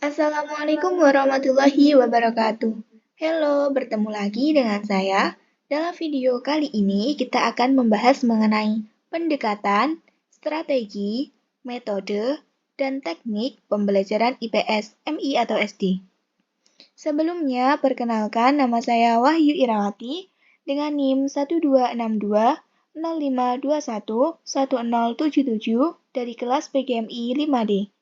Assalamualaikum warahmatullahi wabarakatuh. Halo, bertemu lagi dengan saya. Dalam video kali ini kita akan membahas mengenai pendekatan, strategi, metode, dan teknik pembelajaran IPS, MI atau SD. Sebelumnya, perkenalkan nama saya Wahyu Irawati dengan NIM 126205211077 dari kelas PGMI 5D.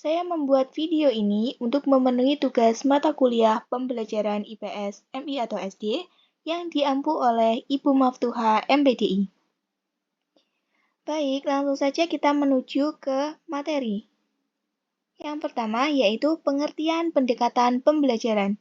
Saya membuat video ini untuk memenuhi tugas mata kuliah pembelajaran IPS, MI atau SD yang diampu oleh Ibu Maftuha MPDI. Baik, langsung saja kita menuju ke materi. Yang pertama yaitu pengertian pendekatan pembelajaran.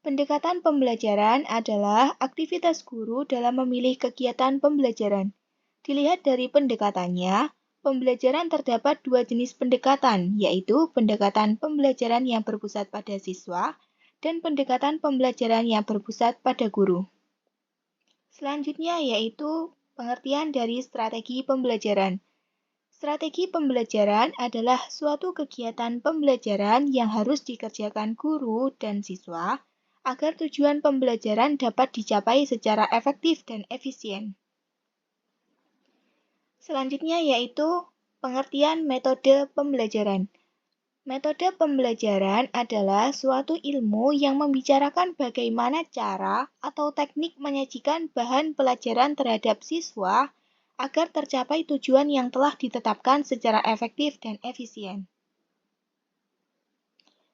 Pendekatan pembelajaran adalah aktivitas guru dalam memilih kegiatan pembelajaran. Dilihat dari pendekatannya, pembelajaran terdapat dua jenis pendekatan, yaitu pendekatan pembelajaran yang berpusat pada siswa dan pendekatan pembelajaran yang berpusat pada guru. Selanjutnya yaitu pengertian dari strategi pembelajaran. Strategi pembelajaran adalah suatu kegiatan pembelajaran yang harus dikerjakan guru dan siswa agar tujuan pembelajaran dapat dicapai secara efektif dan efisien. Selanjutnya yaitu pengertian metode pembelajaran. Metode pembelajaran adalah suatu ilmu yang membicarakan bagaimana cara atau teknik menyajikan bahan pelajaran terhadap siswa agar tercapai tujuan yang telah ditetapkan secara efektif dan efisien.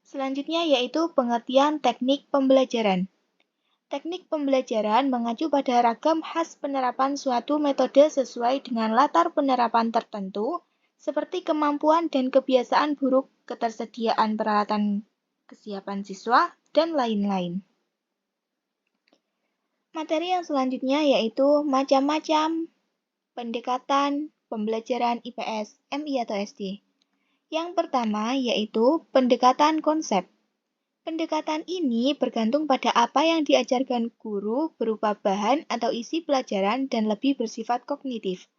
Selanjutnya yaitu pengertian teknik pembelajaran. Teknik pembelajaran mengacu pada ragam khas penerapan suatu metode sesuai dengan latar penerapan tertentu, seperti kemampuan dan kebiasaan buruk, ketersediaan peralatan kesiapan siswa, dan lain-lain. Materi yang selanjutnya yaitu macam-macam pendekatan pembelajaran IPS, MI atau SD. Yang pertama yaitu pendekatan konsep. Pendekatan ini bergantung pada apa yang diajarkan guru berupa bahan atau isi pelajaran dan lebih bersifat kognitif.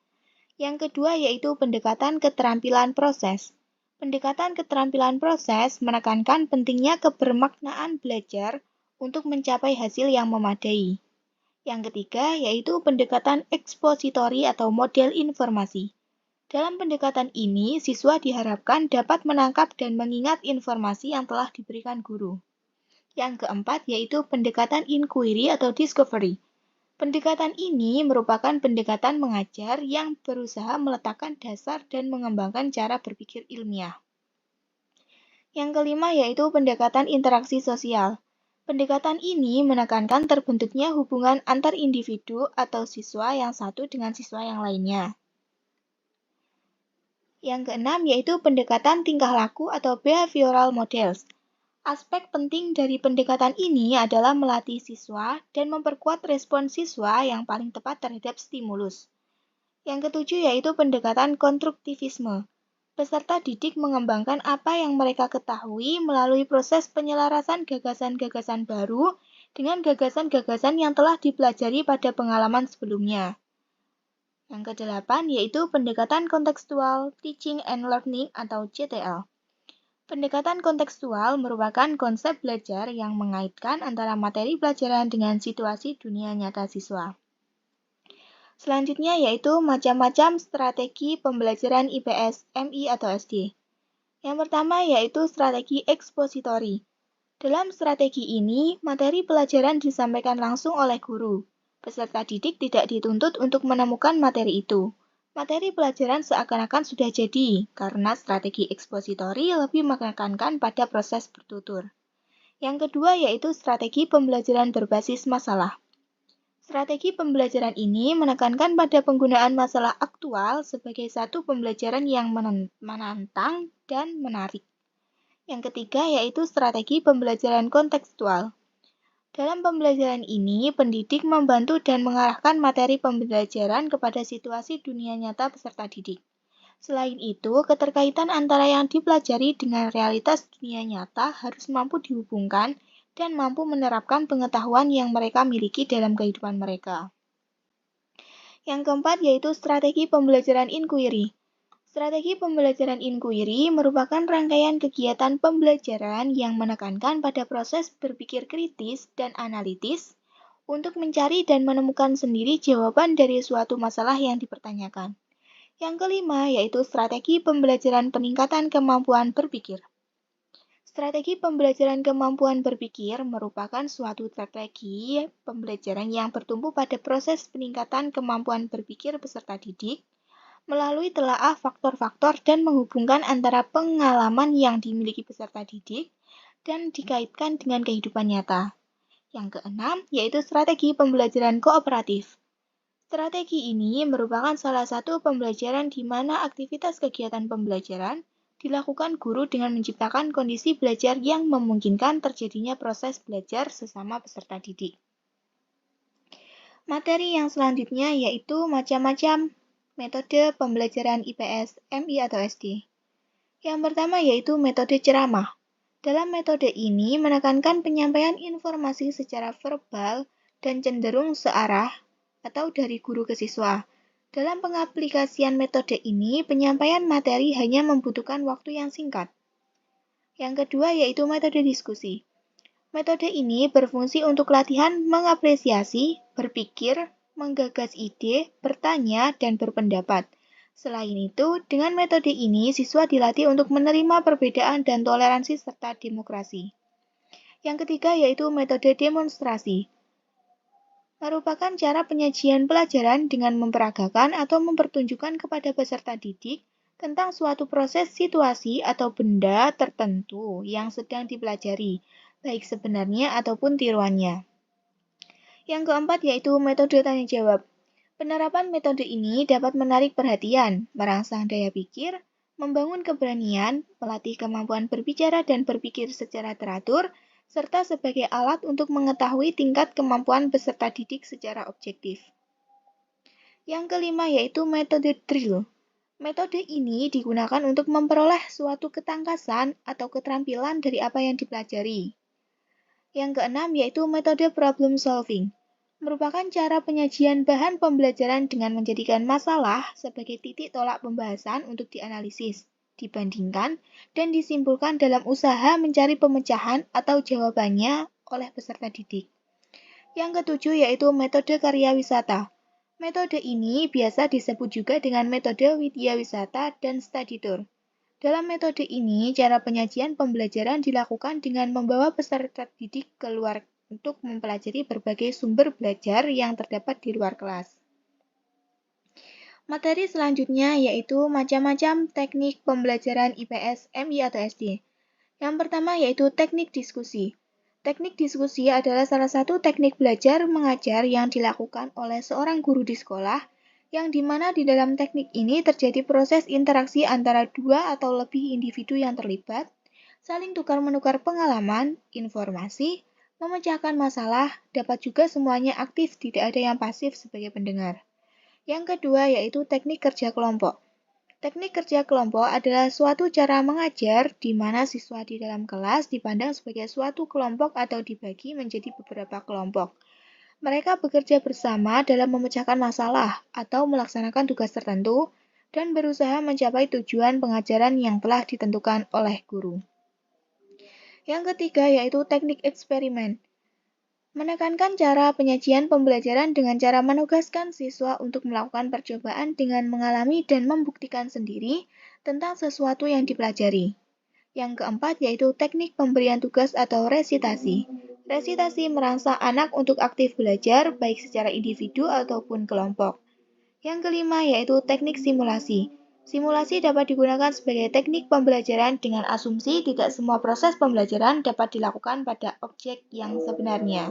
Yang kedua yaitu pendekatan keterampilan proses. Pendekatan keterampilan proses menekankan pentingnya kebermaknaan belajar untuk mencapai hasil yang memadai. Yang ketiga yaitu pendekatan ekspositori atau model informasi. Dalam pendekatan ini, siswa diharapkan dapat menangkap dan mengingat informasi yang telah diberikan guru. Yang keempat yaitu pendekatan inquiry atau discovery. Pendekatan ini merupakan pendekatan mengajar yang berusaha meletakkan dasar dan mengembangkan cara berpikir ilmiah. Yang kelima yaitu pendekatan interaksi sosial. Pendekatan ini menekankan terbentuknya hubungan antar individu atau siswa yang satu dengan siswa yang lainnya. Yang keenam yaitu pendekatan tingkah laku atau behavioral models. Aspek penting dari pendekatan ini adalah melatih siswa dan memperkuat respon siswa yang paling tepat terhadap stimulus. Yang ketujuh yaitu pendekatan konstruktivisme. Peserta didik mengembangkan apa yang mereka ketahui melalui proses penyelarasan gagasan-gagasan baru dengan gagasan-gagasan yang telah dipelajari pada pengalaman sebelumnya. Yang kedelapan yaitu pendekatan kontekstual, teaching and learning atau CTL. Pendekatan kontekstual merupakan konsep belajar yang mengaitkan antara materi pelajaran dengan situasi dunia nyata siswa. Selanjutnya yaitu macam-macam strategi pembelajaran IPS, MI atau SD. Yang pertama yaitu strategi ekspositori. Dalam strategi ini, materi pelajaran disampaikan langsung oleh guru. Peserta didik tidak dituntut untuk menemukan materi itu. Materi pelajaran seakan-akan sudah jadi, karena strategi ekspositori lebih menekankan pada proses bertutur. Yang kedua yaitu strategi pembelajaran berbasis masalah. Strategi pembelajaran ini menekankan pada penggunaan masalah aktual sebagai satu pembelajaran yang menantang dan menarik. Yang ketiga yaitu strategi pembelajaran kontekstual. Dalam pembelajaran ini, pendidik membantu dan mengarahkan materi pembelajaran kepada situasi dunia nyata peserta didik. Selain itu, keterkaitan antara yang dipelajari dengan realitas dunia nyata harus mampu dihubungkan dan mampu menerapkan pengetahuan yang mereka miliki dalam kehidupan mereka. Yang keempat yaitu strategi pembelajaran inquiry. Strategi pembelajaran inquiry merupakan rangkaian kegiatan pembelajaran yang menekankan pada proses berpikir kritis dan analitis untuk mencari dan menemukan sendiri jawaban dari suatu masalah yang dipertanyakan. Yang kelima yaitu strategi pembelajaran peningkatan kemampuan berpikir. Strategi pembelajaran kemampuan berpikir merupakan suatu strategi pembelajaran yang bertumpu pada proses peningkatan kemampuan berpikir peserta didik melalui telaah faktor-faktor dan menghubungkan antara pengalaman yang dimiliki peserta didik dan dikaitkan dengan kehidupan nyata. Yang keenam, yaitu strategi pembelajaran kooperatif. Strategi ini merupakan salah satu pembelajaran di mana aktivitas kegiatan pembelajaran dilakukan guru dengan menciptakan kondisi belajar yang memungkinkan terjadinya proses belajar sesama peserta didik. Materi yang selanjutnya yaitu macam-macam metode pembelajaran IPS, MI atau SD. Yang pertama yaitu metode ceramah. Dalam metode ini menekankan penyampaian informasi secara verbal dan cenderung searah atau dari guru ke siswa. Dalam pengaplikasian metode ini, penyampaian materi hanya membutuhkan waktu yang singkat. Yang kedua yaitu metode diskusi. Metode ini berfungsi untuk latihan mengapresiasi, berpikir, menggagas ide, bertanya, dan berpendapat. Selain itu, dengan metode ini siswa dilatih untuk menerima perbedaan dan toleransi serta demokrasi. Yang ketiga yaitu metode demonstrasi. Merupakan cara penyajian pelajaran dengan memperagakan atau mempertunjukkan kepada peserta didik tentang suatu proses situasi atau benda tertentu yang sedang dipelajari, baik sebenarnya ataupun tiruannya. Yang keempat yaitu metode tanya jawab. Penerapan metode ini dapat menarik perhatian, merangsang daya pikir, membangun keberanian, melatih kemampuan berbicara dan berpikir secara teratur, serta sebagai alat untuk mengetahui tingkat kemampuan peserta didik secara objektif. Yang kelima yaitu metode drill. Metode ini digunakan untuk memperoleh suatu ketangkasan atau keterampilan dari apa yang dipelajari. Yang keenam yaitu metode problem solving. Merupakan cara penyajian bahan pembelajaran dengan menjadikan masalah sebagai titik tolak pembahasan untuk dianalisis, dibandingkan, dan disimpulkan dalam usaha mencari pemecahan atau jawabannya oleh peserta didik. Yang ketujuh yaitu metode karya wisata. Metode ini biasa disebut juga dengan metode widya wisata dan study tour. Dalam metode ini, cara penyajian pembelajaran dilakukan dengan membawa peserta didik keluar untuk mempelajari berbagai sumber belajar yang terdapat di luar kelas. Materi selanjutnya yaitu macam-macam teknik pembelajaran IPS, MI atau SD. Yang pertama yaitu teknik diskusi. Teknik diskusi adalah salah satu teknik belajar mengajar yang dilakukan oleh seorang guru di sekolah, yang dimana di dalam teknik ini terjadi proses interaksi antara dua atau lebih individu yang terlibat, saling tukar-menukar pengalaman, informasi, memecahkan masalah, dapat juga semuanya aktif, tidak ada yang pasif sebagai pendengar. Yang kedua yaitu teknik kerja kelompok. Teknik kerja kelompok adalah suatu cara mengajar di mana siswa di dalam kelas dipandang sebagai suatu kelompok atau dibagi menjadi beberapa kelompok. Mereka bekerja bersama dalam memecahkan masalah atau melaksanakan tugas tertentu dan berusaha mencapai tujuan pengajaran yang telah ditentukan oleh guru. Yang ketiga yaitu teknik eksperimen. Menekankan cara penyajian pembelajaran dengan cara menugaskan siswa untuk melakukan percobaan dengan mengalami dan membuktikan sendiri tentang sesuatu yang dipelajari. Yang keempat yaitu teknik pemberian tugas atau resitasi. Resitasi merangsang anak untuk aktif belajar baik secara individu ataupun kelompok. Yang kelima yaitu teknik simulasi. Simulasi dapat digunakan sebagai teknik pembelajaran dengan asumsi tidak semua proses pembelajaran dapat dilakukan pada objek yang sebenarnya.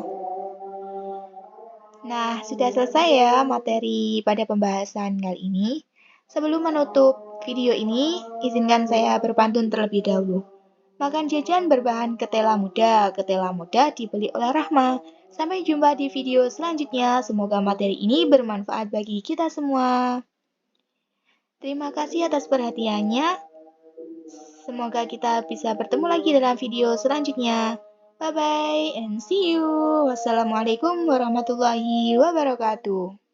Nah, sudah selesai ya materi pada pembahasan kali ini. Sebelum menutup video ini, izinkan saya berpantun terlebih dahulu. Makan jajan berbahan ketela muda dibeli oleh Rahma. Sampai jumpa di video selanjutnya. Semoga materi ini bermanfaat bagi kita semua. Terima kasih atas perhatiannya. Semoga kita bisa bertemu lagi dalam video selanjutnya. Bye-bye and see you. Wassalamualaikum warahmatullahi wabarakatuh.